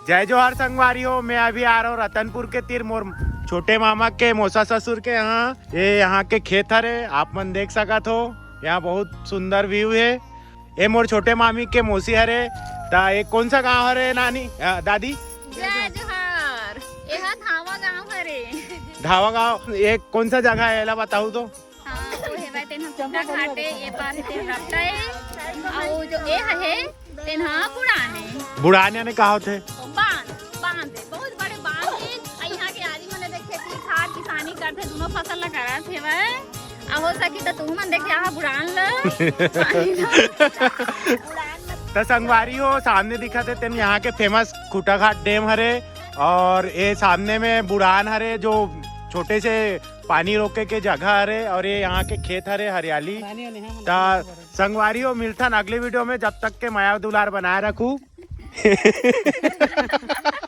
जय जोहार संगवारियों, मैं अभी आ रहा हूँ रतनपुर के तीर मोर छोटे मामा के मौसा ससुर के यहाँ। ये यहाँ के खेत हरे, आप मन देख सकत हो। यहाँ बहुत सुंदर व्यू है। ये मोर छोटे मामी के मौसी हरे। ता ये कौन सा गांव हरे नानी दादी? जय जोहार, यह धावा गांव हरे। धावा गांव, ये कौन सा जगह है ला बताऊ तो? हाँ, तो हेवा तेन चंपा घाटे ये पार तेन रपटाए और जो ए है तेन पुराने बुढ़ाने ने कहा थे बांध बहुत बड़े बांध है। यहाँ के आदमी मन देख खेती खाद किसानी करते, दोनों फसल ला करत हेवे। हो सकी तो तू मन देखे यहाँ बुढ़ान तो संगवारी हो सामने दिखा थे तेन यहाँ के फेमस खुटाघाट डैम हरे, और ये सामने में बुढ़ान हरे जो छोटे से पानी रोके के जगह हरे, और ये यहाँ के खेत हरे हरियाली। संगवारी हो मिलथन अगले वीडियो में, जब तक के माया दुलार बनाए रखू।